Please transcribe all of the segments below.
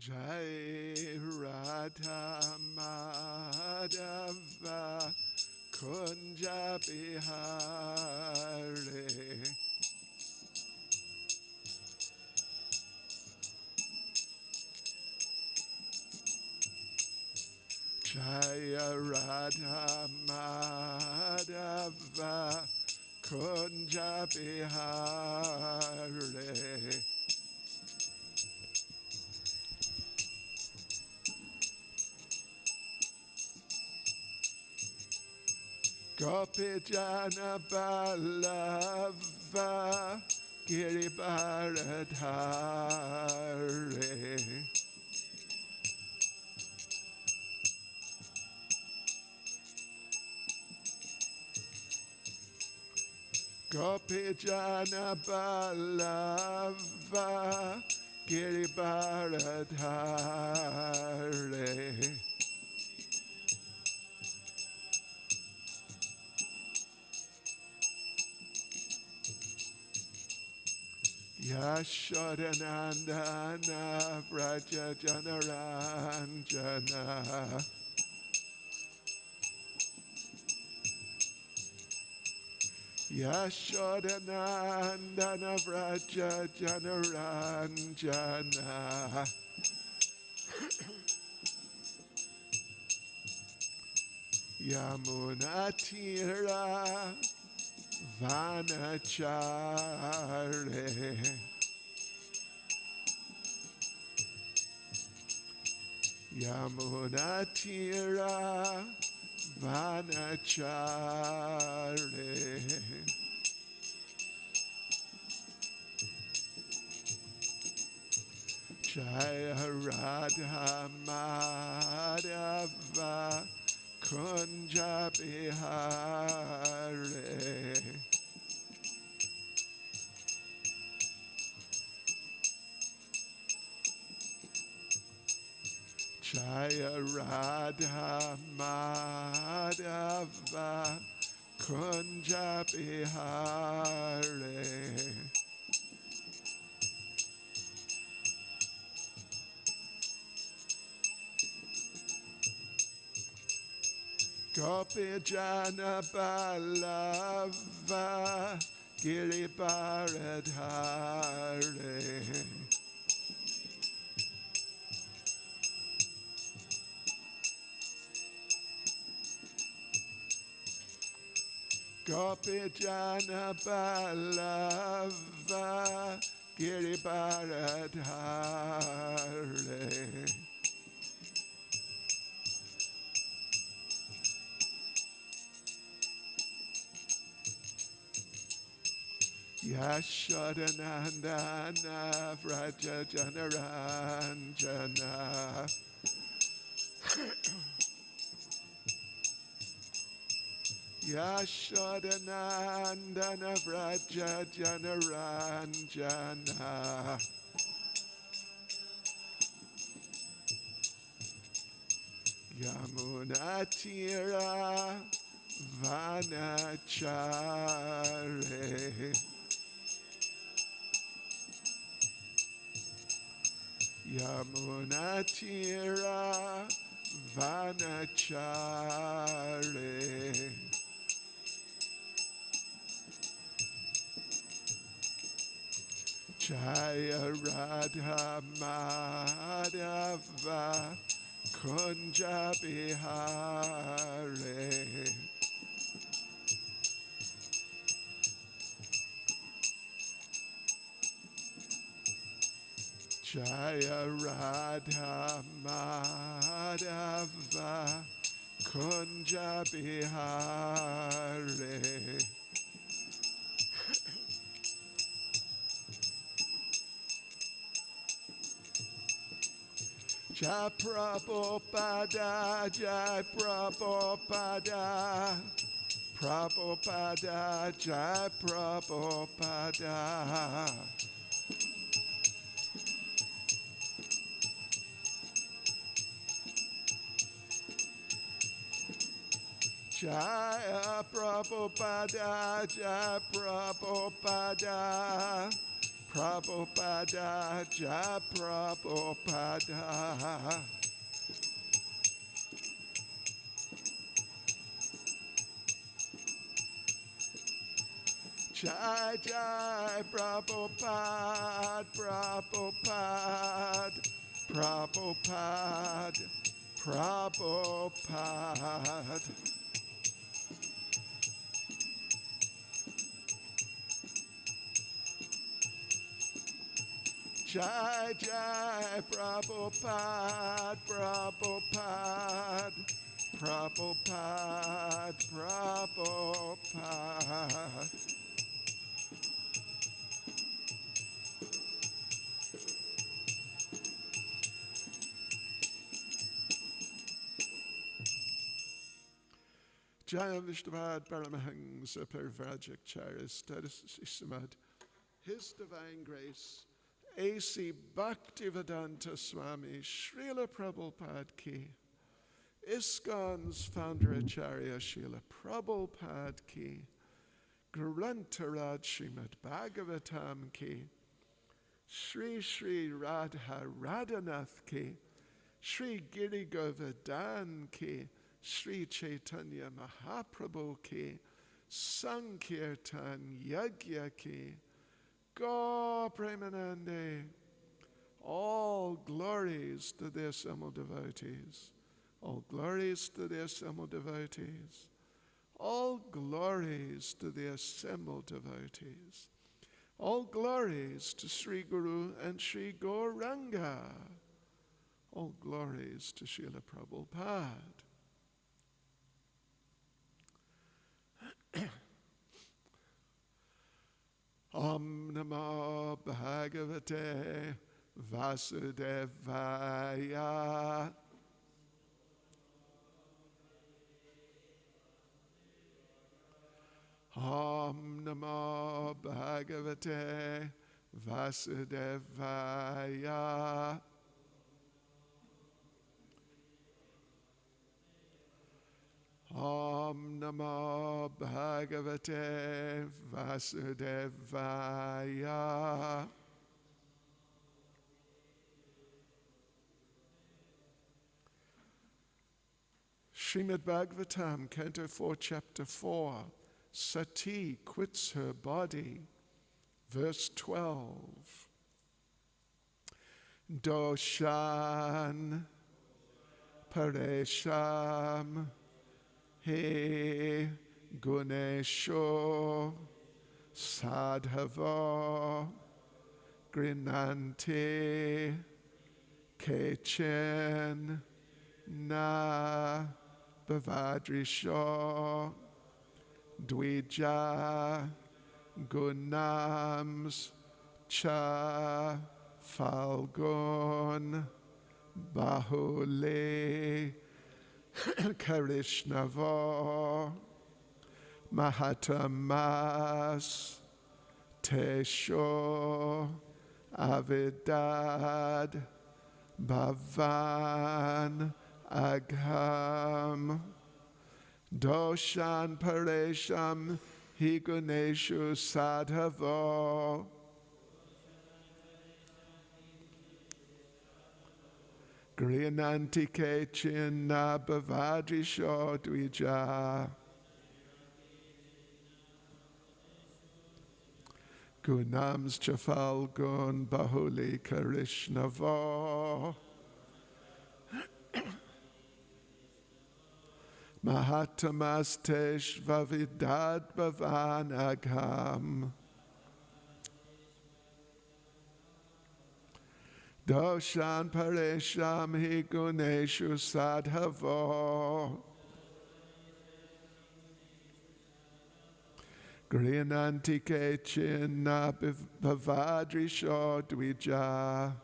Jai Radha Madhava Kunja Bihari Jaya Radha Madhava Kunja Bihari Gopi Jana Ballava Giribharadhari Gopi Jana Ballava Giribharadhari Yashodanandana Vraja Janaranjana Yashodanandana Vraja Janaranjana Yamunatira Vanachare Yamunatira Vanachare Jaya Radha Madhava Kunja Bihari Jaya Radha Madhava Kunja Bihari Gopi Jana Ballava Giribharadhari Gopi Jana Ballava Giribharadhari Yashodanandana Vraja Janaranjana Yashodanandana Vraja Janaranjana Yamunatira Vanachare Yamunatira Vanachare Jaya Radha Madhava Kunja Bihari Jaya Radha Madhava Kunja Bihari Jai Prabhupada Jai Prabhupada Prabhupada Jai Prabhupada Jaya Prabhupada, Jaya Prabhupada, Prabhupada, Jai Prabhupada. Jai Jai Prabhupada, Prabhupada, Prabhupada, Prabhupada. Jai Jai Prabhupada, Prabhupada, Prabhupada, Prabhupada. Jayam Vishnavad Paramahansa Parivrajacharya Stadisissamad. His Divine Grace, A.C. Bhaktivedanta Swami Srila Prabhupada Ki, ISKCON's founder Acharya Srila Prabhupada Ki, Grantharaj Srimad Bhagavatam Ki, Sri Sri Radha Radhanath Ki, Sri Giri Govardhan Ki, Sri Chaitanya Mahaprabhu Ki, Sankirtan Yagya Ki, Go Premanande. All glories to the assembled devotees. All glories to the assembled devotees. All glories to the assembled devotees. All glories to Sri Guru and Sri Gauranga. All glories to Srila Prabhupada. Om Namo Bhagavate Vasudevaya. Om Namo Bhagavate Vasudevaya. Om Namo Bhagavate Vasudevaya. Srimad Bhagavatam, Canto 4, Chapter 4. Sati quits her body. Verse 12. Doshan Paresham He Gunesho Sadhava Grinante Kechen Na Bhavadrisho Dvija Gunams Cha Falgun Bahule Karishnava Mahatamas Tesho Avidad Bhavan Agham Doshan Paresham Higuneshu Sadhavo Griyanantike Chinna Bhavadrisho Dvija Gunams Chafal Gun Bahuli Karishnavo Mahatamastesh Vavidad Bhavan Agham Doshan Paresham Hi Guneshu Sadhavo Griyanantike Chinna Bhavadrisho Dvija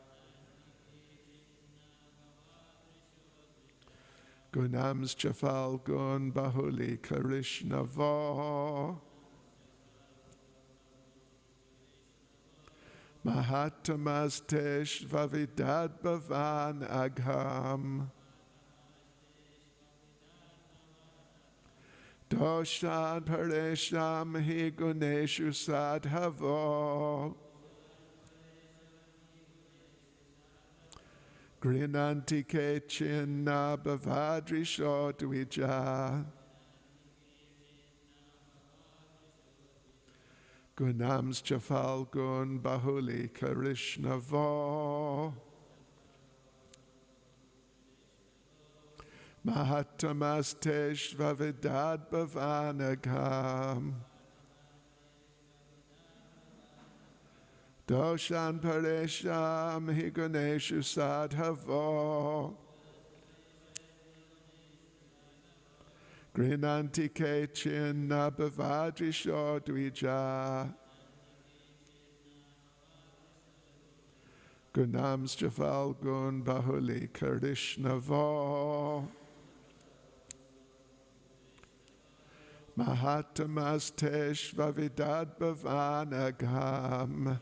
Gunams Chafal Gun Bahuli Karishnavo Mahatamastesh Vavidad Bhavan Agham Doshan Paresham Hi Guneshu Sadhavo Grinanti ke chinna bhavadrisho dvija. Gunams Falgun Bahuli Karishnavo. Mahatamastesh Vavidad Bhavanagam. Doshan Paresham Higuneshu Sadhavo. Grinanti ke chinna bhavadrisho dvija. Gunams Falgun Bahuli Karishnavo. Mahatamastesh Vavidad Bhavanagam.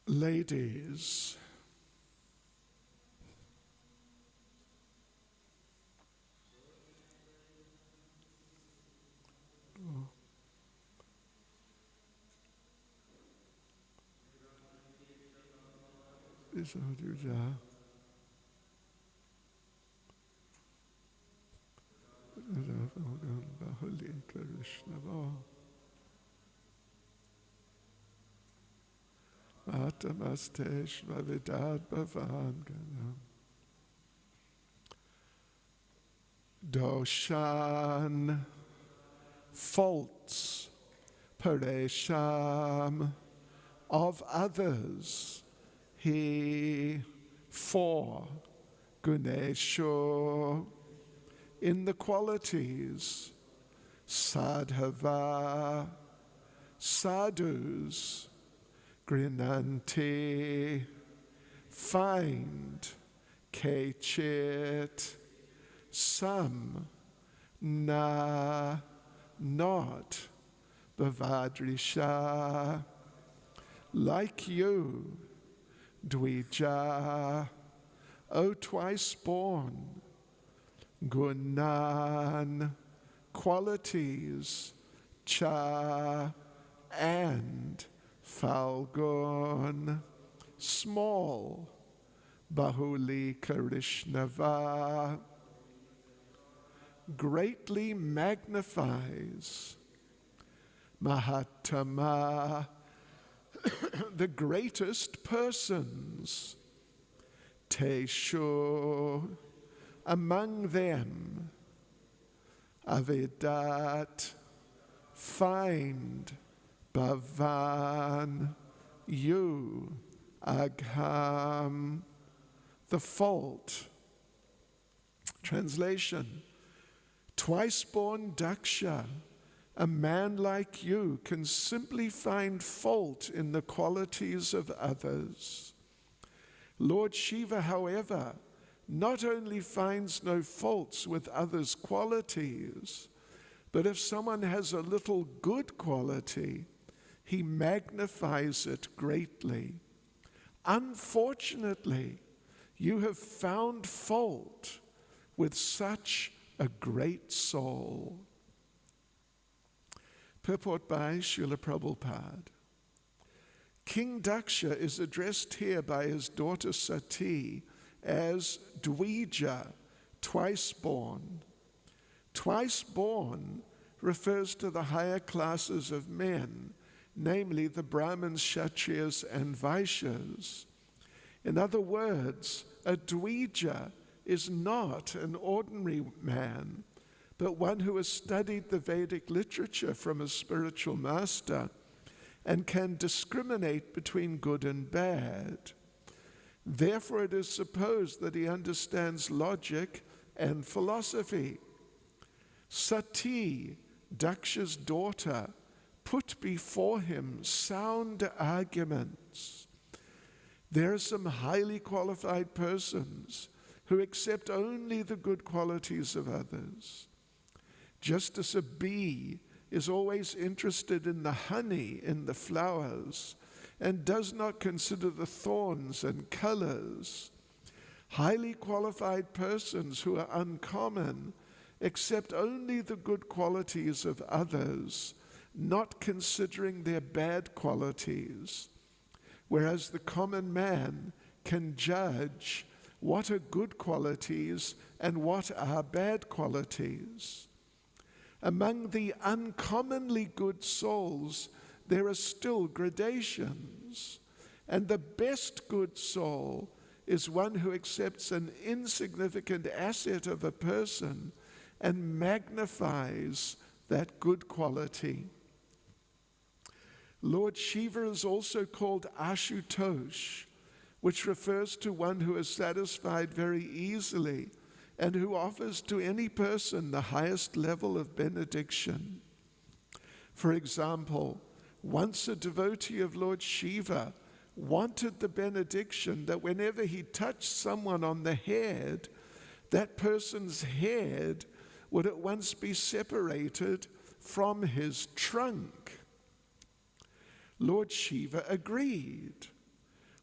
Ladies, Atamastesh Vavidad Bhavanganam. Doshan, faults, paresham, of others, he, for, gunesho, in the qualities, sadhava, sadhus, grinanti, find, kechit, some, na, not, bhavadrisha, like you, dvija, O twice born, gunan, qualities, cha, and, falgun, small, bahuli karishnava, greatly magnifies, mahatama, the greatest persons, teshu, among them, avidat, find, bhavan, you, agham, the fault. Translation: twice born Daksha, a man like you can simply find fault in the qualities of others. Lord Shiva, however, not only finds no faults with others' qualities, but if someone has a little good quality, he magnifies it greatly. Unfortunately, you have found fault with such a great soul. Purport by Srila Prabhupada. King Daksha is addressed here by his daughter Sati as Dvija, twice born. Twice born refers to the higher classes of men, namely the Brahmins, Kshatriyas, and Vaishyas. In other words, a Dvija is not an ordinary man, but one who has studied the Vedic literature from a spiritual master and can discriminate between good and bad. Therefore, it is supposed that he understands logic and philosophy. Sati, Daksha's daughter, put before him sound arguments. There are some highly qualified persons who accept only the good qualities of others. Just as a bee is always interested in the honey in the flowers and does not consider the thorns and colors, highly qualified persons who are uncommon accept only the good qualities of others, not considering their bad qualities, whereas the common man can judge what are good qualities and what are bad qualities. Among the uncommonly good souls, there are still gradations, and the best good soul is one who accepts an insignificant asset of a person and magnifies that good quality. Lord Shiva is also called Ashutosh, which refers to one who is satisfied very easily and who offers to any person the highest level of benediction. For example, once a devotee of Lord Shiva wanted the benediction that whenever he touched someone on the head, that person's head would at once be separated from his trunk. Lord Shiva agreed.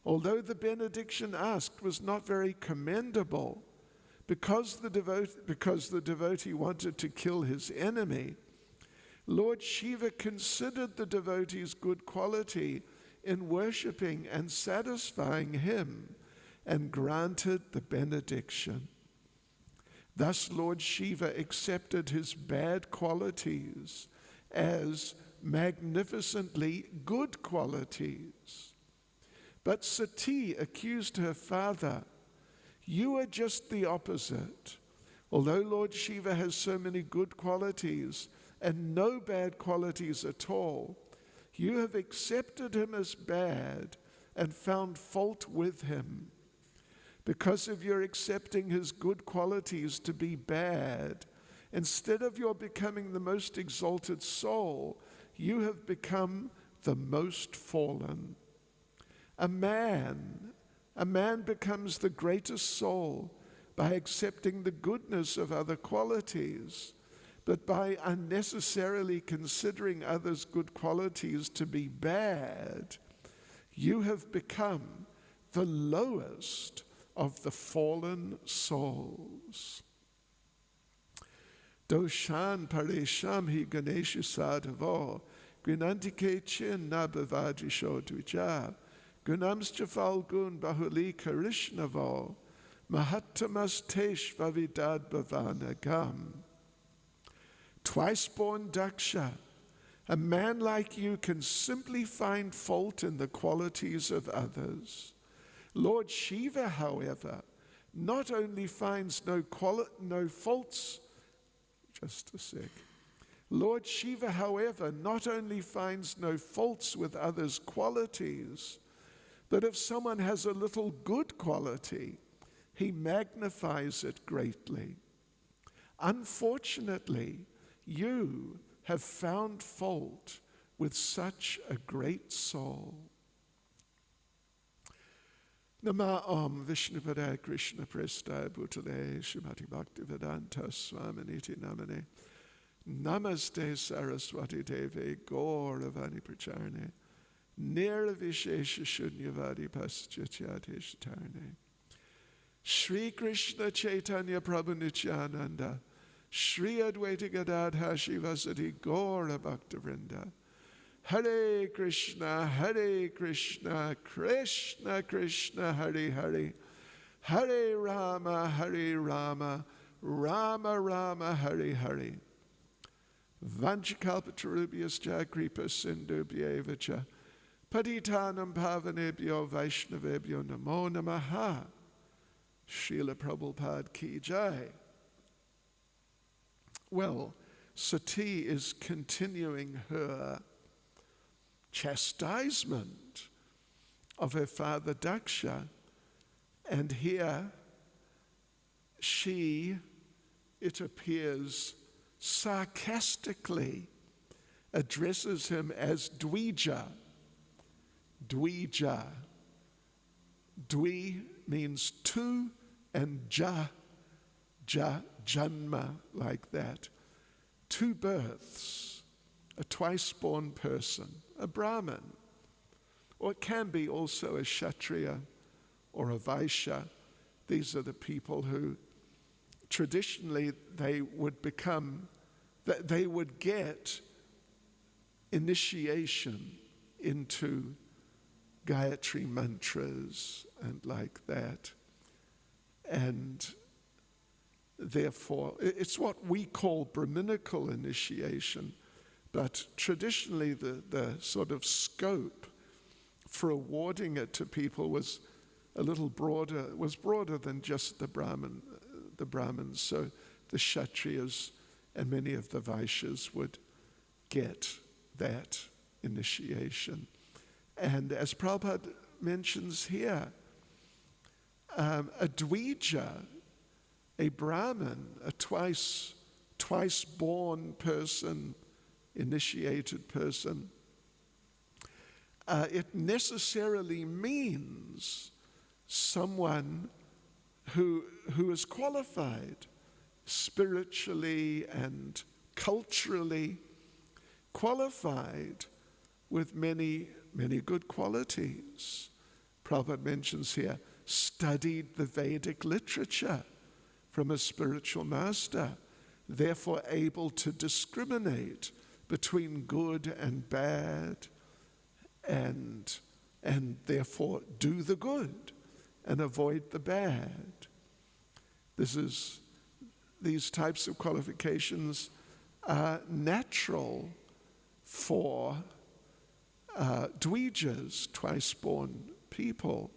Although the benediction asked was not very commendable, because the devotee wanted to kill his enemy, Lord Shiva considered the devotee's good quality in worshipping and satisfying him and granted the benediction. Thus Lord Shiva accepted his bad qualities as magnificently good qualities. But Sati accused her father, "You are just the opposite. Although Lord Shiva has so many good qualities and no bad qualities at all, you have accepted him as bad and found fault with him. Because of your accepting his good qualities to be bad, instead of your becoming the most exalted soul, you have become the most fallen. A man becomes the greatest soul by accepting the goodness of other qualities, but by unnecessarily considering others' good qualities to be bad, you have become the lowest of the fallen souls." Doshan paresham hi ganeshu sadhavo, grinantike chin nabhavadrisho dvija, gunamscha falgun bahuli karishnavo, mahattamas tesh vavidad bhavanagam. Twice born Daksha, a man like you can simply find fault in the qualities of others. Lord Shiva, however, not only finds no faults. Just a sec. Lord Shiva, however, not only finds no faults with others' qualities, but if someone has a little good quality, he magnifies it greatly. Unfortunately, you have found fault with such a great soul. Nama Om Vishnupadaya Krishna Prestaya Bhutale Srimati Bhaktivedanta Swaminiti Namane Namaste Saraswati Deve Gauravani Pracharne Nirvishesha Shunyavadi Paschatyate Shatarne Shri Krishna Chaitanya Prabhu Nityananda Shri Advaita Gadadha Shivasati Gaura Bhaktavrinda Hare Krishna, Krishna Krishna, Hare Hare, Hare Rama, Rama Rama, Hare Hare. Vanchakalpatarubhyascha kripa sindubhyeva cha patitanam pavanebhyo vaishnavebhyo namo namaha. Srila Prabhupada ki jai. Well, Sati is continuing her chastisement of her father Daksha, and here she, it appears, sarcastically addresses him as Dvija. Dvija. Dvi means two, and janma, like that. Two births, a twice-born person, a Brahmin, or it can be also a Kshatriya or a Vaishya. These are the people who traditionally they would get initiation into Gayatri mantras and like that. And therefore, it's what we call Brahminical initiation, but traditionally the sort of scope for awarding it to people was a little broader, was broader than just the Brahmins. So the Kshatriyas and many of the Vaishyas would get that initiation. And as Prabhupada mentions here, a Dvija, a Brahmin, a twice-born person, initiated person, it necessarily means someone who is qualified spiritually and culturally, qualified with many, many good qualities. Prabhupada mentions here, studied the Vedic literature from a spiritual master, therefore able to discriminate between good and bad, and therefore do the good and avoid the bad. These types of qualifications are natural for Dvijas, twice-born people.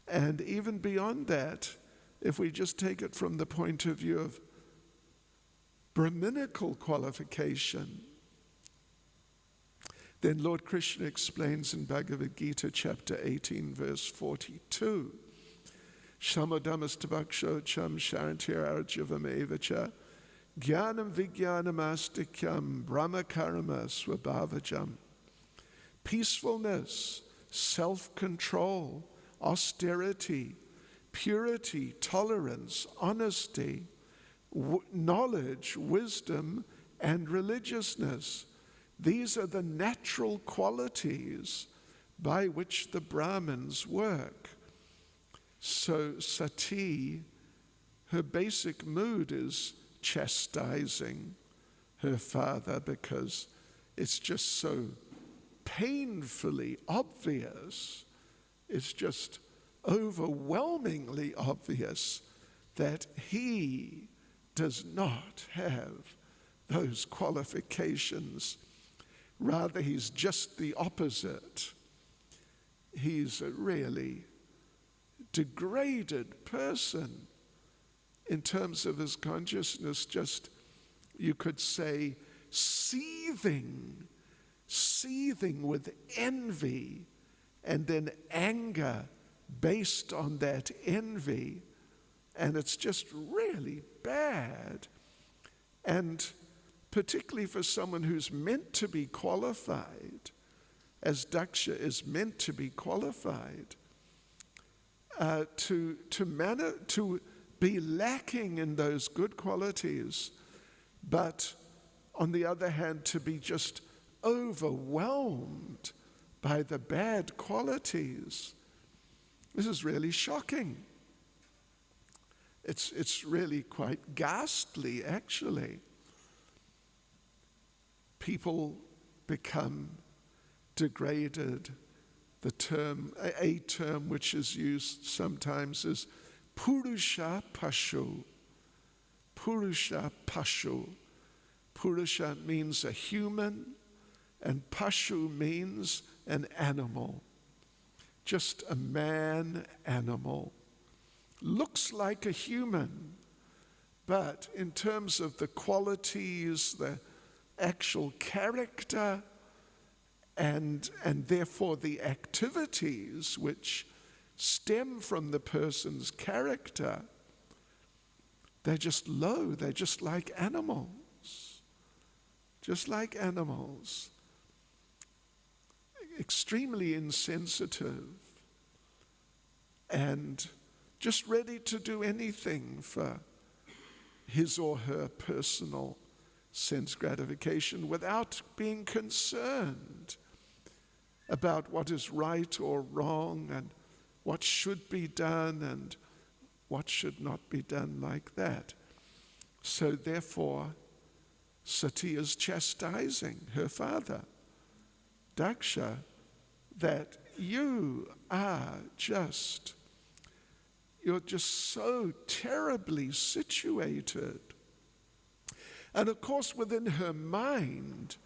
And even beyond that, if we just take it from the point of view of Brahminical qualification, then Lord Krishna explains in Bhagavad Gita chapter 18 verse 42, Shamadamastabaksho cham sharantir arjavam evacha jnanam vijnanam astikyam brahmakarama swabhavajam. Peacefulness, self-control, austerity, purity, tolerance, honesty, knowledge, wisdom, and religiousness. These are the natural qualities by which the Brahmins work. So Sati, her basic mood is chastising her father because it's just so painfully obvious, it's just overwhelmingly obvious that he does not have those qualifications. Rather, he's just the opposite. He's a really degraded person in terms of his consciousness, just, you could say, seething with envy and then anger based on that envy. And it's just really bad. And particularly for someone who's meant to be qualified, as Daksha is meant to be qualified, to be lacking in those good qualities, but on the other hand, to be just overwhelmed by the bad qualities. This is really shocking. It's really quite ghastly, actually. People become degraded. A term which is used sometimes is Purusha Pashu. Purusha Pashu. Purusha means a human, and Pashu means an animal. Just a man animal. Looks like a human, but in terms of the qualities, the actual character, and therefore the activities which stem from the person's character, they're just low, they're just like animals. Just like animals. Extremely insensitive and just ready to do anything for his or her personal sense gratification without being concerned about what is right or wrong and what should be done and what should not be done like that. So therefore, Sati is chastising her father, Daksha, that you're just so terribly situated. And of course, within her mind,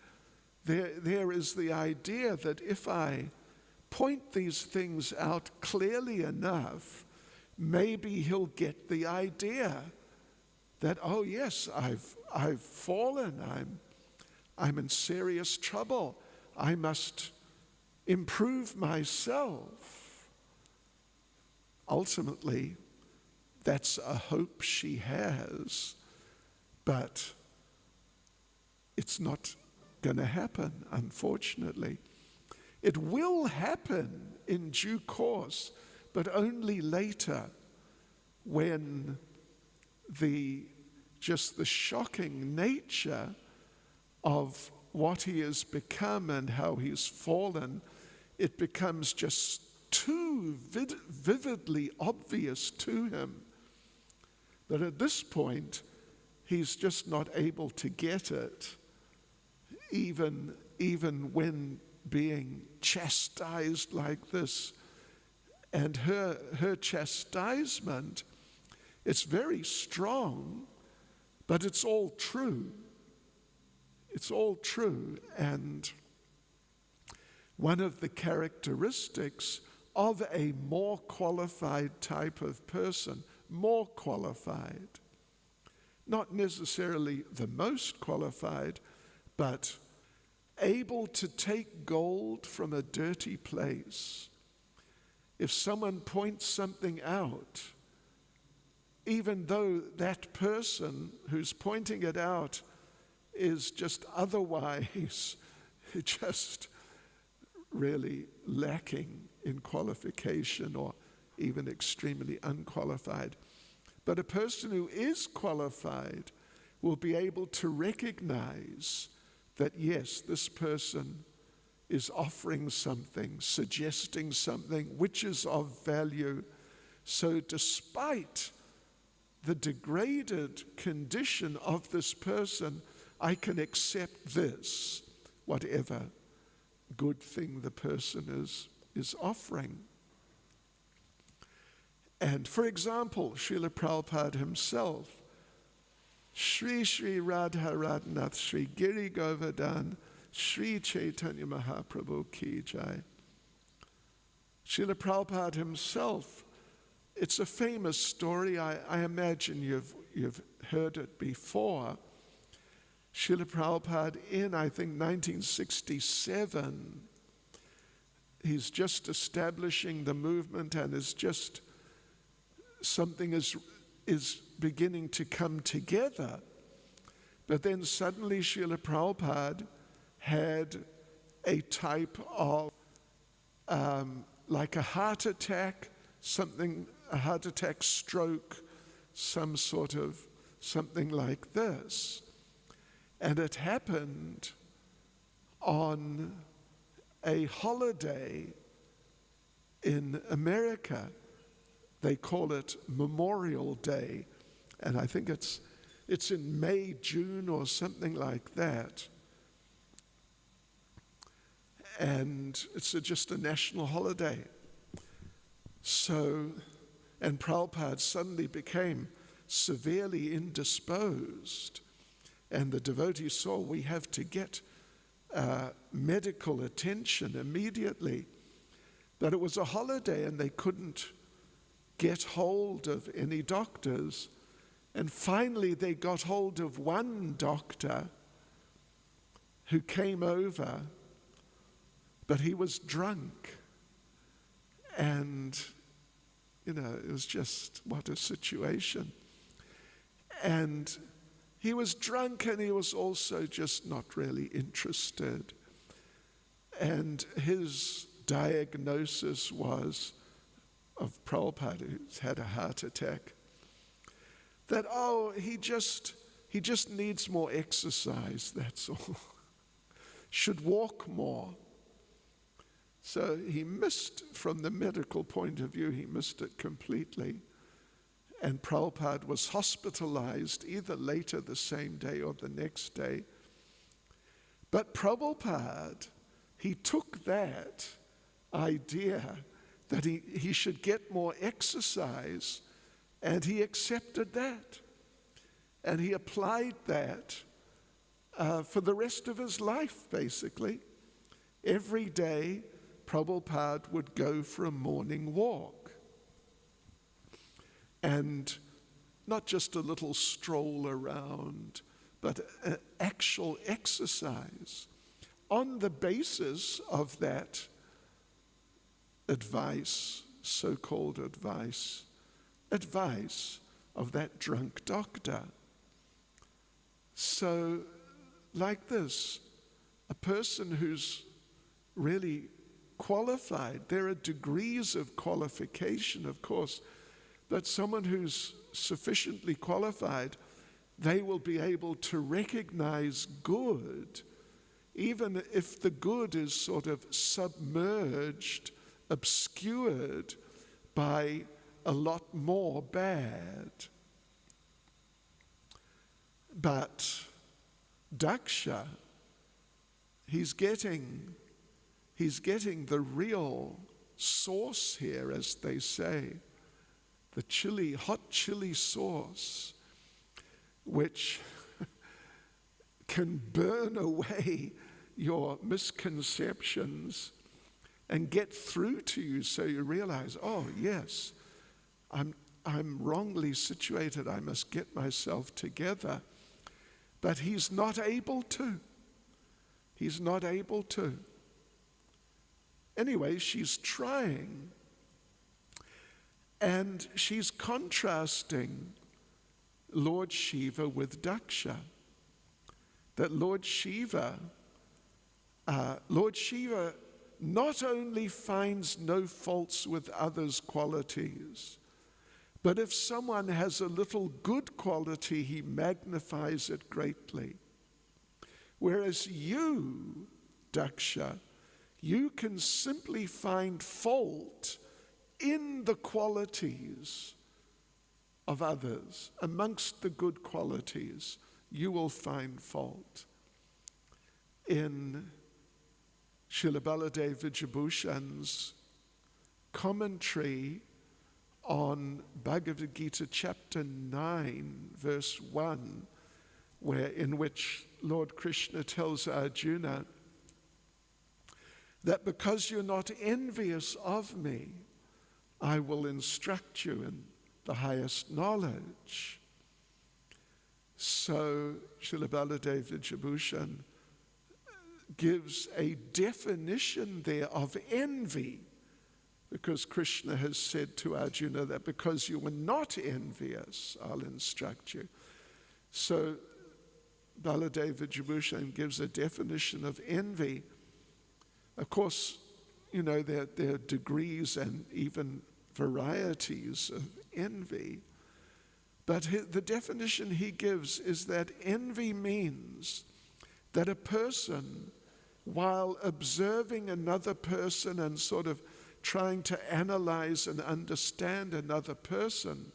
there is the idea that if I point these things out clearly enough, maybe he'll get the idea that, oh yes, I've fallen, I'm in serious trouble, I must improve myself. Ultimately, that's a hope she has, but it's not going to happen, unfortunately. It will happen in due course, but only later, when the shocking nature of what he has become and how he's fallen, it becomes just too vividly obvious to him that at this point he's just not able to get it, even when being chastised like this. And her chastisement, it's very strong, but it's all true. It's all true. And one of the characteristics of a more qualified type of person, more qualified, not necessarily the most qualified, but able to take gold from a dirty place. If someone points something out, even though that person who's pointing it out is just otherwise just really lacking in qualification or even extremely unqualified. But a person who is qualified will be able to recognize that, yes, this person is offering something, suggesting something which is of value. So despite the degraded condition of this person, I can accept this, whatever good thing the person is offering. And for example, Srila Prabhupada himself, Shri Shri Radha Radhanath Shri Giri Govardhan Shri Chaitanya Mahaprabhu Ki Jai. Srila Prabhupada himself, it's a famous story. I imagine you've heard it before. Srila Prabhupada in, I think, 1967, he's just establishing the movement and something is beginning to come together. But then suddenly Srila Prabhupada had a type of like a heart attack, a heart attack, stroke, some sort of something like this. And it happened on a holiday in America. They call it Memorial Day, and I think it's in May, June, or something like that. And it's just a national holiday. So, and Prabhupada suddenly became severely indisposed, and the devotees saw, we have to get medical attention immediately. But it was a holiday and they couldn't get hold of any doctors. And finally they got hold of one doctor who came over, but he was drunk. And, it was just, what a situation. And he was drunk, and he was also just not really interested. And his diagnosis was of Prabhupada, who's had a heart attack, that, he just needs more exercise, that's all. Should walk more. So he missed, from the medical point of view, he missed it completely. And Prabhupada was hospitalized either later the same day or the next day. But Prabhupada, he took that idea that he should get more exercise, and he accepted that. And he applied that for the rest of his life, basically. Every day, Prabhupada would go for a morning walk. And not just a little stroll around, but an actual exercise on the basis of that advice, so-called advice of that drunk doctor. So, like this, a person who's really qualified, there are degrees of qualification, of course, but someone who's sufficiently qualified, they will be able to recognize good, even if the good is sort of submerged, obscured by a lot more bad. But Daksha, he's getting the real sauce here, as they say, the hot chili sauce, which can burn away your misconceptions and get through to you, so you realize, yes, I'm wrongly situated, I must get myself together. But he's not able to. He's not able to. Anyway, she's trying, and she's contrasting Lord Shiva with Daksha. That Lord Shiva not only finds no faults with others' qualities, but if someone has a little good quality, he magnifies it greatly. Whereas you, Daksha, you can simply find fault in the qualities of others. Amongst the good qualities, you will find fault. In Srila Baladev Vijayabhushan's commentary on Bhagavad Gita chapter 9, verse 1, in which Lord Krishna tells Arjuna that because you're not envious of me, I will instruct you in the highest knowledge. So Srila Baladev Vijayabhushan gives a definition there of envy, because Krishna has said to Arjuna that because you were not envious, I'll instruct you. So Baladev Vijayabhushan gives a definition of envy. Of course, there are degrees and even varieties of envy. But the definition he gives is that envy means that a person, while observing another person and sort of trying to analyze and understand another person,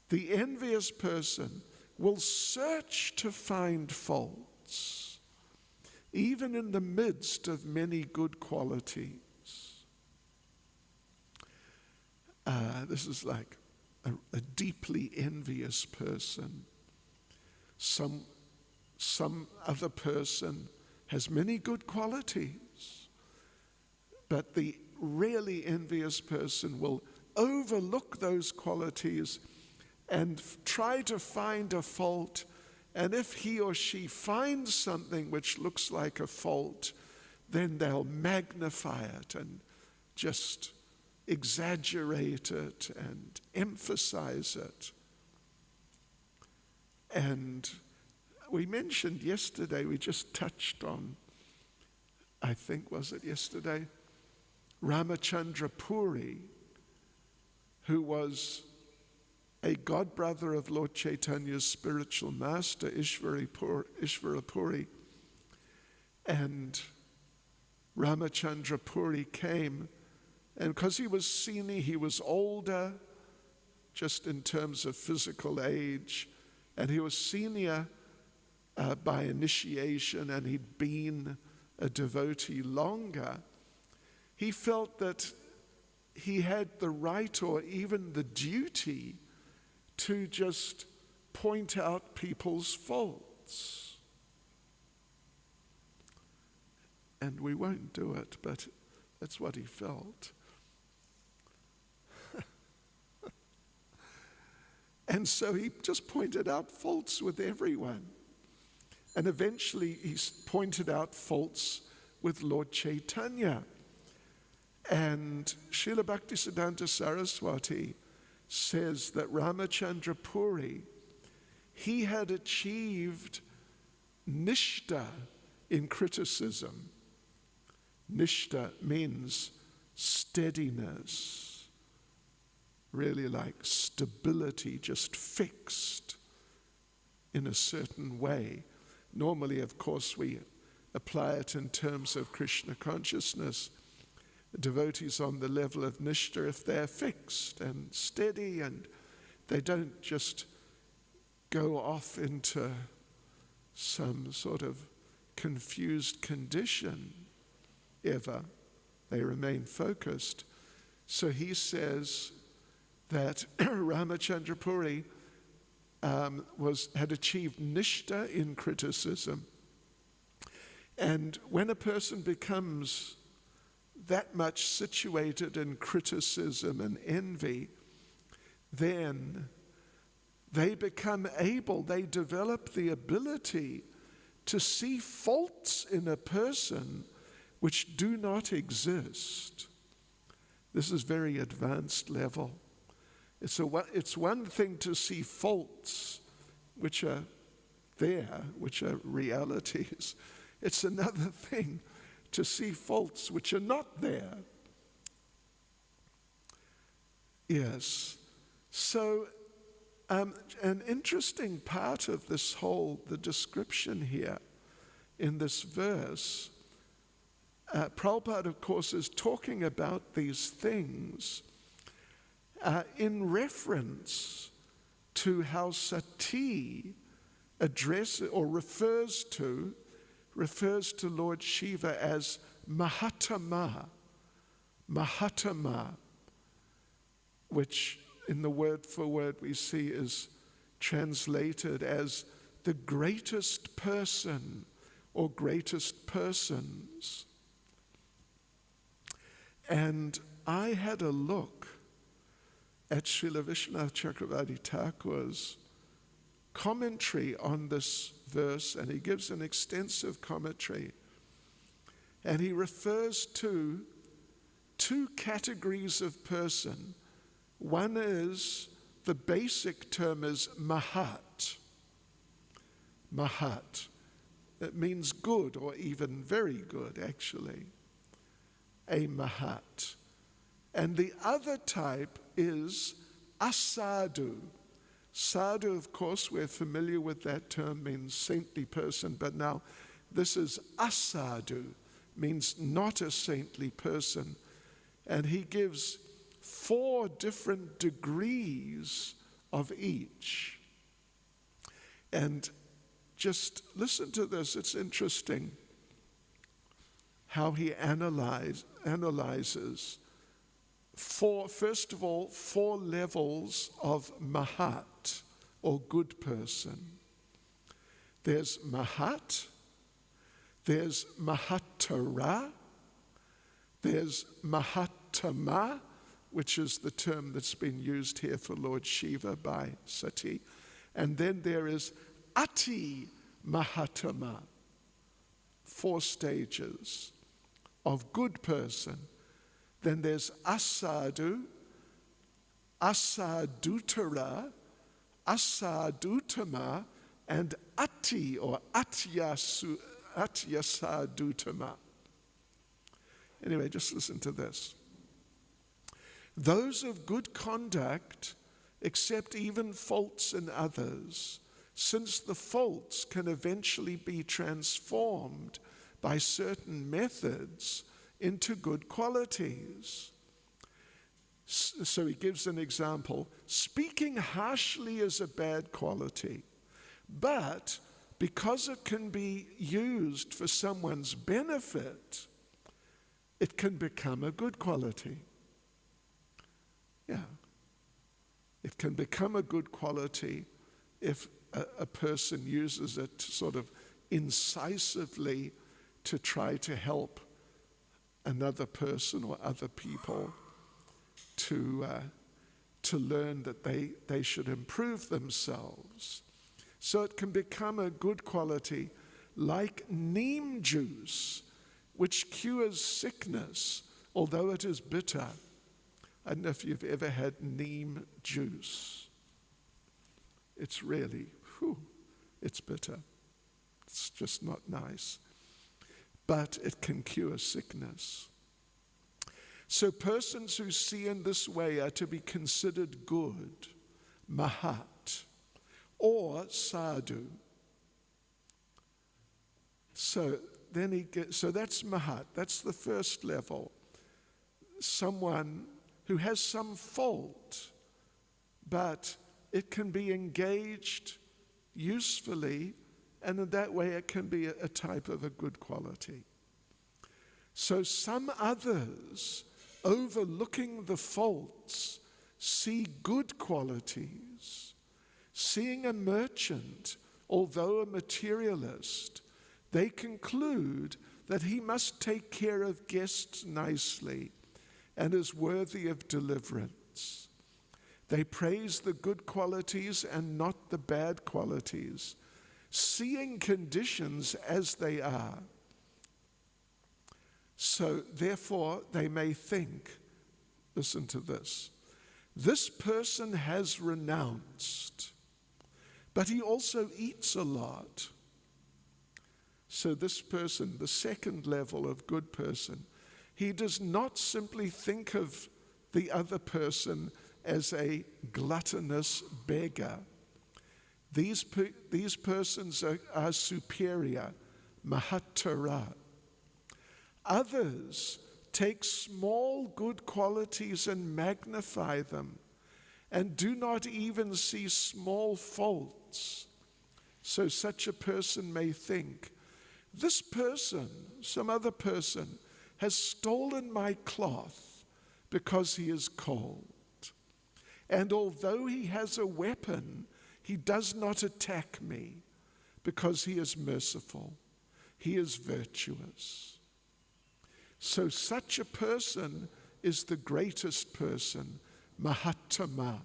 the envious person will search to find faults, even in the midst of many good qualities. This is like a deeply envious person. Some other person has many good qualities, but the really envious person will overlook those qualities and try to find a fault. And if he or she finds something which looks like a fault, then they'll magnify it and just exaggerate it and emphasize it. And we mentioned yesterday, we just touched on, I think, was it yesterday? Ramachandra Puri, who was a godbrother of Lord Chaitanya's spiritual master, Ishvara Puri. And Ramachandra Puri came, and because he was senior, he was older, just in terms of physical age, and he was senior by initiation, and he'd been a devotee longer. He felt that he had the right or even the duty to just point out people's faults. And we won't do it, but that's what he felt. And so he just pointed out faults with everyone. And eventually he pointed out faults with Lord Chaitanya. And Srila Bhaktisiddhanta Saraswati says that Ramachandra Puri, he had achieved nishta in criticism. Nishta means steadiness, really like stability, just fixed in a certain way. Normally, of course, we apply it in terms of Krishna consciousness. Devotees on the level of nishta, if they're fixed and steady and they don't just go off into some sort of confused condition ever, they remain focused. So he says that Ramachandra Puri had achieved nishta in criticism. And when a person becomes that much situated in criticism and envy, then they become able, they develop the ability to see faults in a person which do not exist. This is very advanced level. It's one thing to see faults which are there, which are realities. It's another thing to see faults which are not there. Yes. So an interesting part of this the description here in this verse, Prabhupada, of course, is talking about these things in reference to how Sati addresses or refers to Lord Shiva as Mahatma, which in the word for word we see is translated as the greatest person or greatest persons. And I had a look at Srila Vishwanath Chakravarti Thakur's commentary on this verse, and he gives an extensive commentary. And he refers to two categories of person. One is, the basic term is mahat. Mahat. It means good, or even very good, actually. A mahat. And the other type is asadu. Sadhu, of course, we're familiar with that term, means saintly person, but now this is asadu, means not a saintly person. And he gives 4 different degrees of each. And just listen to this, it's interesting how he analyzes first of all, 4 levels of mahat, or good person. There's mahat, there's mahatara, there's mahatama, which is the term that's been used here for Lord Shiva by Sati, and then there is ati mahatama, 4 stages of good person. Then there's asadu, asadutara, asadutama, and ati or atyasadutama. Anyway, just listen to this. Those of good conduct accept even faults in others, since the faults can eventually be transformed by certain methods into good qualities. So he gives an example. Speaking harshly is a bad quality, but because it can be used for someone's benefit, it can become a good quality. Yeah. It can become a good quality if a person uses it sort of incisively to try to help another person or other people to learn that they should improve themselves. So it can become a good quality, like neem juice, which cures sickness, although it is bitter. I don't know if you've ever had neem juice. It's really, it's bitter. It's just not nice. But it can cure sickness. So persons who see in this way are to be considered good, mahat, or sadhu. So that's mahat, that's the first level. Someone who has some fault, but it can be engaged usefully, and in that way it can be a type of a good quality. So some others, overlooking the faults, see good qualities. Seeing a merchant, although a materialist, they conclude that he must take care of guests nicely and is worthy of deliverance. They praise the good qualities and not the bad qualities, seeing conditions as they are. So therefore they may think, listen to this person has renounced, but he also eats a lot. So this person, the second level of good person, he does not simply think of the other person as a gluttonous beggar. These persons are superior, mahatara. Others take small good qualities and magnify them, and do not even see small faults. So such a person may think, this person, some other person, has stolen my cloth because he is cold. And although he has a weapon, he does not attack me because he is merciful. He is virtuous. So such a person is the greatest person, Mahatma.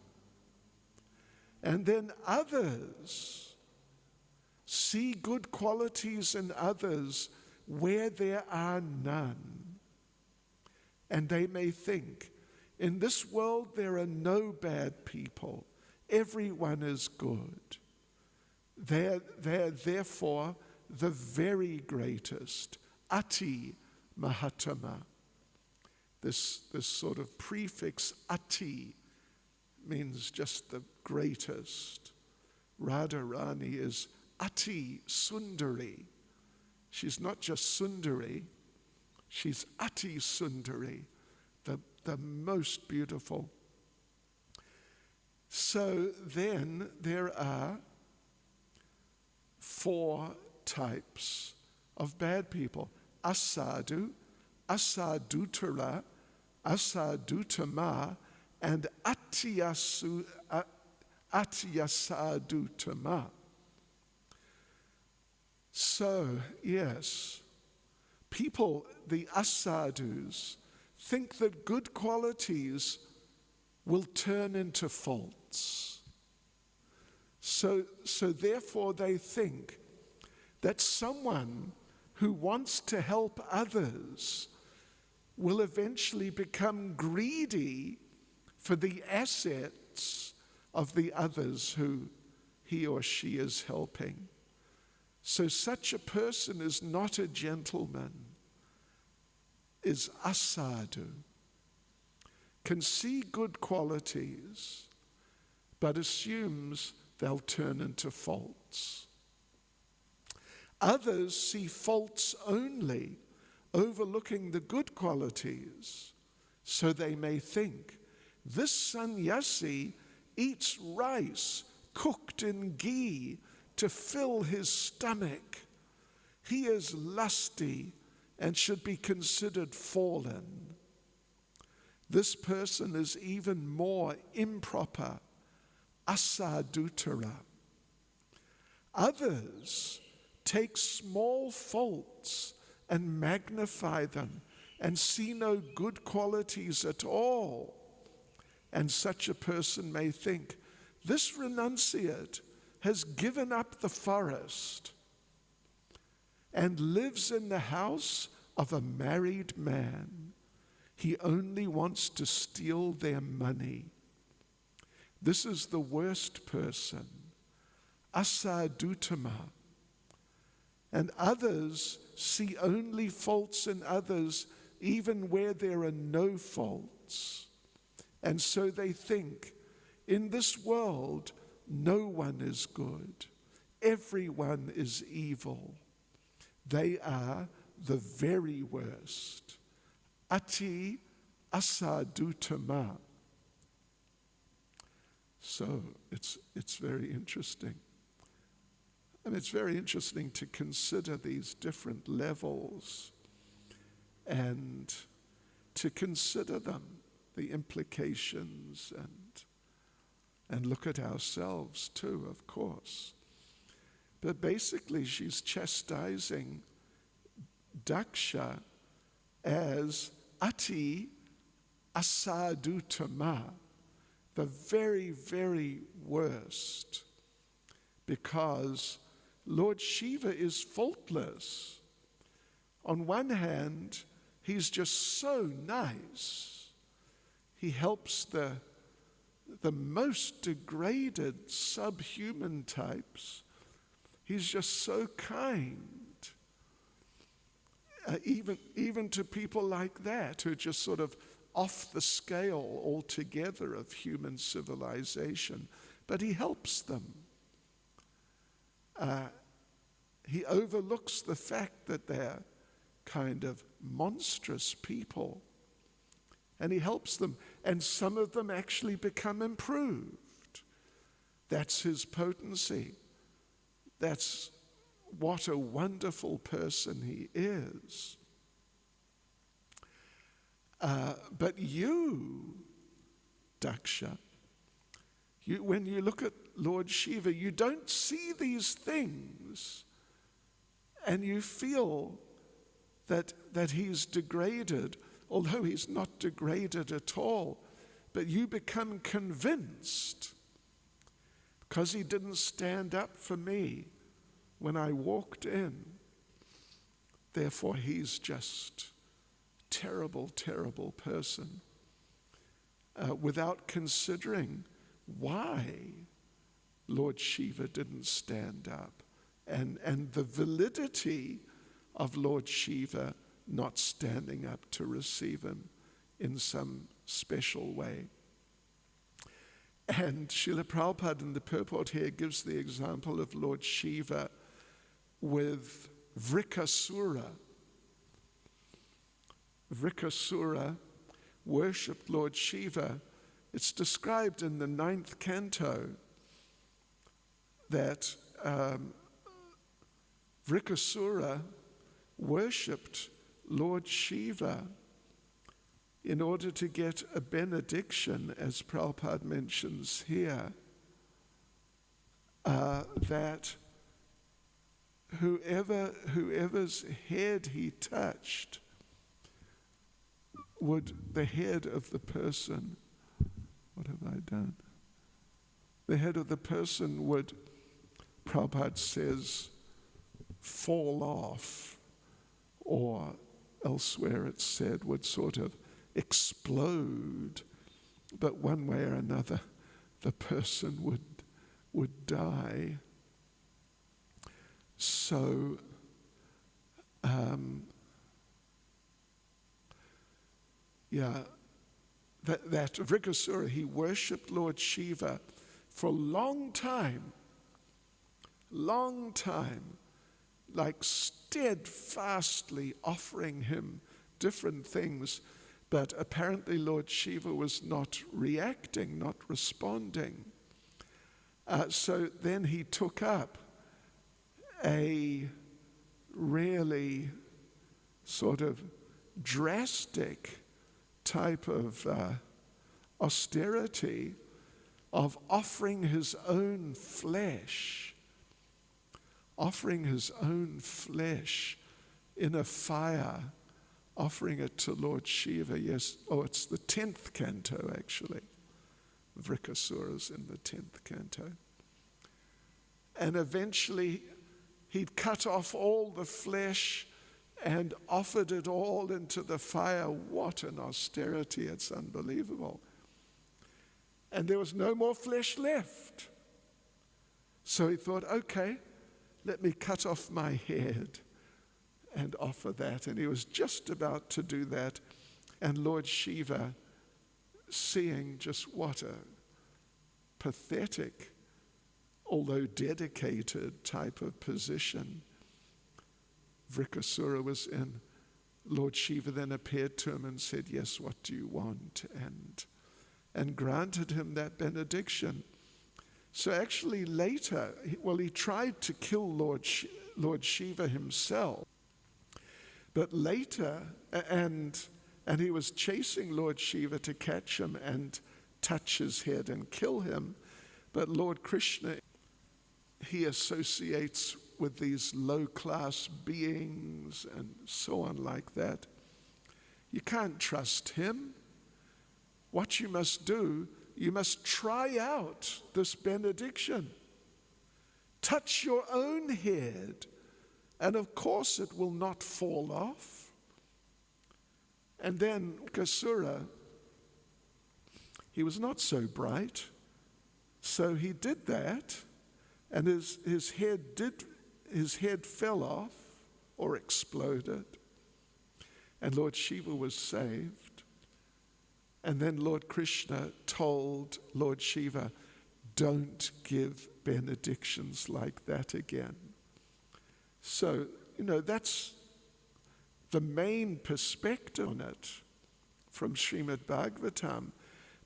And then others see good qualities in others where there are none. And they may think, in this world there are no bad people. Everyone is good. They're therefore the very greatest, Ati Mahatma. This sort of prefix ati means just the greatest. Radharani is ati sundari. She's not just sundari, she's ati sundari, the most beautiful. So then there are 4 types of bad people. Asadu, asadutara, asadutama, and atyasadutama. So, yes, people, the asadus, think that good qualities will turn into faults. So therefore they think that someone who wants to help others will eventually become greedy for the assets of the others who he or she is helping. So such a person is not a gentleman, is asadu. Can see good qualities, but assumes they'll turn into faults. Others see faults only, overlooking the good qualities, so they may think, this sannyasi eats rice cooked in ghee to fill his stomach. He is lusty and should be considered fallen. This person is even more improper, asadutara. Others take small faults and magnify them and see no good qualities at all. And such a person may think, this renunciate has given up the forest and lives in the house of a married man. He only wants to steal their money. This is the worst person, asadutama. And others see only faults in others, even where there are no faults. And so they think, in this world, no one is good. Everyone is evil. They are the very worst. Ati asadutama. So it's very interesting. And it's very interesting to consider these different levels and to consider them, the implications, and look at ourselves too, of course. But basically she's chastising Daksha as ati asadutama, the very, very worst, because Lord Shiva is faultless. On one hand, he's just so nice. He helps the most degraded subhuman types. He's just so kind. Even to people like that who are just sort of off the scale altogether of human civilization. But he helps them. He overlooks the fact that they're kind of monstrous people. And he helps them. And some of them actually become improved. That's his potency. That's what a wonderful person he is. But you, Daksha, when you look at Lord Shiva, you don't see these things, and you feel that he's degraded, although he's not degraded at all. But you become convinced, because he didn't stand up for me when I walked in. Therefore, he's just terrible, terrible person, without considering why Lord Shiva didn't stand up, and the validity of Lord Shiva not standing up to receive him in some special way. And Srila Prabhupada in the purport here gives the example of Lord Shiva with Vrikasura. Vrikasura worshipped Lord Shiva. It's described in the 9th canto that Vrikasura worshipped Lord Shiva in order to get a benediction, as Prabhupada mentions here, that whoever's head he touched the head of the person, what have I done? The head of the person would, Prabhupada says, fall off, or elsewhere it's said would sort of explode, but one way or another the person would die. So that Vrikasura, he worshipped Lord Shiva for a long time, like steadfastly offering him different things, but apparently Lord Shiva was not reacting, not responding. So then he took up a really sort of drastic type of austerity of offering his own flesh in a fire, offering it to Lord Shiva. Yes, it's the 10th canto actually. Vrikasura's in the 10th canto. And eventually he'd cut off all the flesh and offered it all into the fire. What an austerity, it's unbelievable. And there was no more flesh left. So he thought, okay, let me cut off my head and offer that. And he was just about to do that. And Lord Shiva, seeing just what a pathetic, although dedicated type of position Vrikasura was in, Lord Shiva then appeared to him and said, yes, what do you want? And granted him that benediction. So actually later, he tried to kill Lord Shiva himself. But later, and he was chasing Lord Shiva to catch him and touch his head and kill him. But Lord Krishna, he associates with these low-class beings and so on like that. You can't trust him. What you must do, you must try out this benediction. Touch your own head, and of course it will not fall off. And then Kasura, he was not so bright, so he did that, and his head fell off or exploded, and Lord Shiva was saved. And then Lord Krishna told Lord Shiva, don't give benedictions like that again. So, that's the main perspective on it from Srimad Bhagavatam.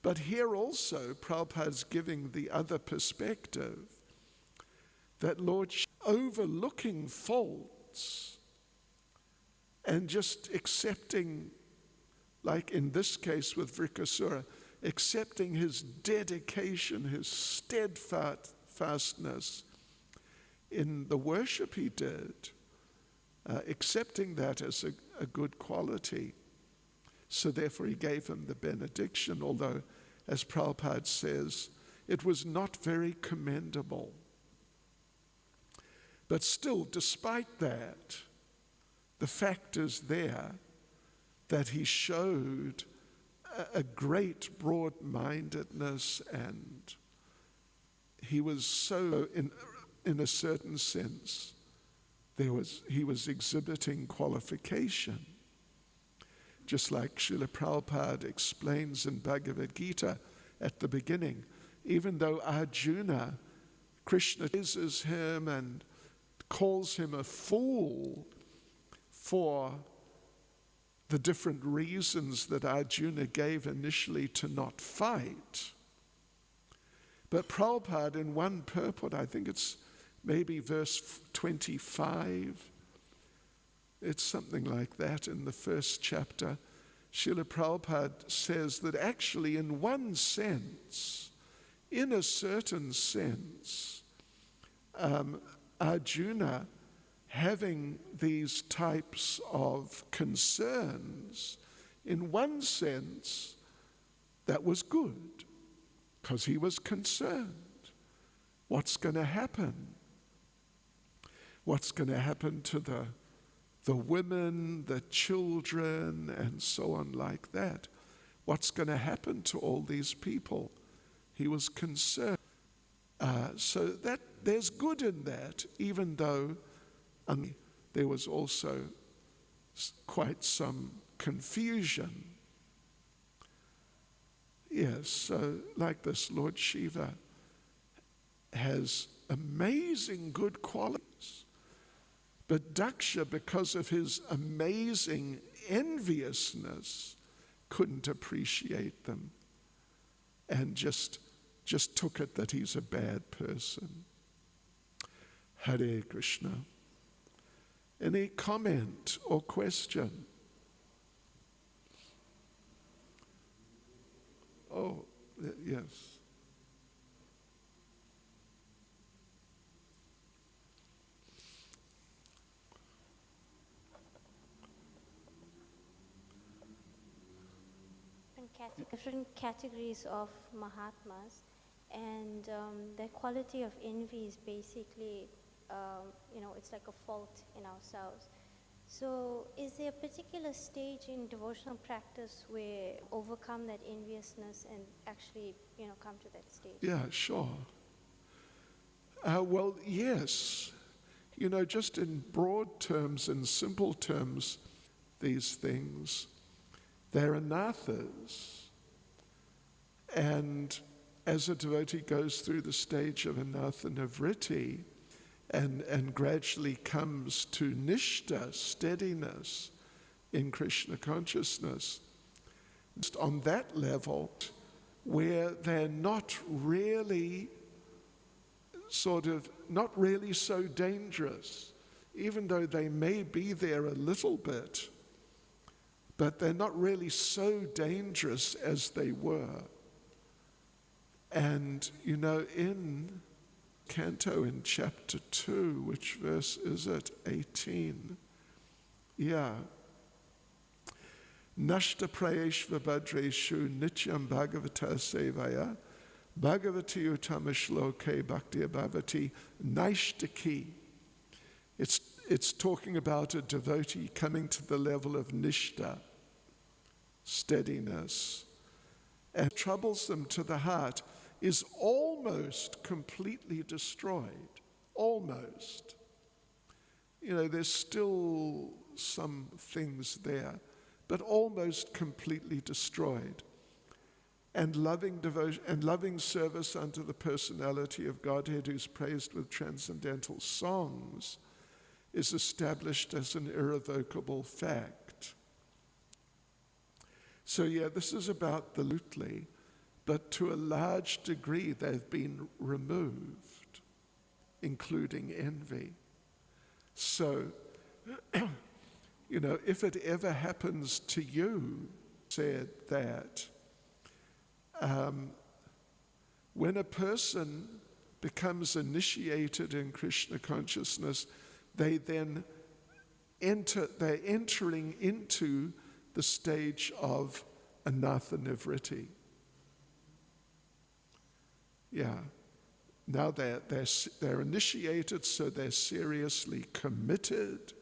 But here also, Prabhupada's giving the other perspective, that Lord Shiva, overlooking faults and just accepting, like in this case with Vrikasura, accepting his dedication, his steadfastness in the worship he did, accepting that as a good quality. So therefore he gave him the benediction, although, as Prabhupada says, it was not very commendable. But still, despite that, the fact is there that he showed a great broad-mindedness, and he was so, in a certain sense, he was exhibiting qualification. just like Srila Prabhupada explains in Bhagavad Gita at the beginning. Even though Arjuna, Krishna praises him and calls him a fool for the different reasons that Arjuna gave initially to not fight. But Prabhupada, in one purport, I think it's maybe verse 25, it's something like that in the first chapter, Srila Prabhupada says that actually in one sense, in a certain sense, Arjuna having these types of concerns, in one sense, that was good, because he was concerned. What's going to happen? What's going to happen to the women, the children, and so on like that? What's going to happen to all these people? He was concerned. So that there's good in that, even though there was also quite some confusion. Yes, so like this, Lord Shiva has amazing good qualities. But Daksha, because of his amazing enviousness, couldn't appreciate them and just took it that he's a bad person. Hare Krishna. Any comment or question? Oh, yes. Different categories of Mahatmas, and their quality of envy is basically, it's like a fault in ourselves. So is there a particular stage in devotional practice where overcome that enviousness and actually, come to that stage? Yeah, sure. Well, yes. Just in broad terms, in simple terms, these things, they're anathas. And as a devotee goes through the stage of anatha nivritti and gradually comes to nishta, steadiness in Krishna consciousness, on that level where they're not really so dangerous, even though they may be there a little bit, but they're not really so dangerous as they were. And, in Canto in chapter 2, which verse is it? 18. Yeah. Nashta prayeshva bhadreshu nityam bhagavata sevaya bhagavati utamashloke bhakti bhavati naishtaki. It's talking about a devotee coming to the level of nishta, steadiness, and troubles them to the heart is almost completely destroyed. Almost. There's still some things there, but almost completely destroyed. And loving devotion and loving service unto the personality of Godhead, who's praised with transcendental songs, is established as an irrevocable fact. So this is about the absolutely, but to a large degree they've been removed, including envy. So, if it ever happens to you, said that when a person becomes initiated in Krishna consciousness, they're entering into the stage of anatha nivritti. Yeah. Now they're initiated, so they're seriously committed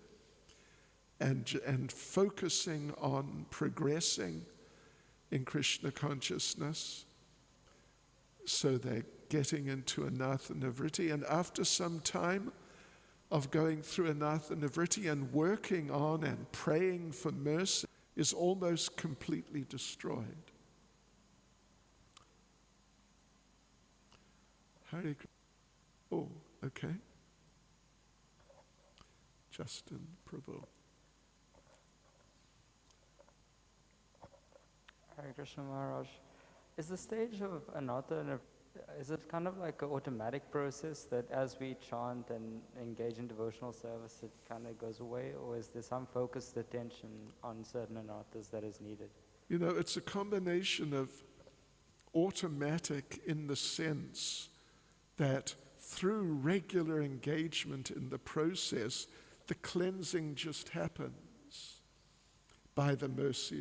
and focusing on progressing in Krishna consciousness. So they're getting into anatha nivritti, and after some time of going through anatha nivritti and working on and praying for mercy, is almost completely destroyed. Hare Krishna. Oh, okay. Justin Prabhu. Hare Krishna Maharaj. Is the stage of anatta, is it kind of like an automatic process that as we chant and engage in devotional service, it kind of goes away? Or is there some focused attention on certain anattas that is needed? You know, it's a combination of automatic in the sense that through regular engagement in the process, the cleansing just happens by the mercy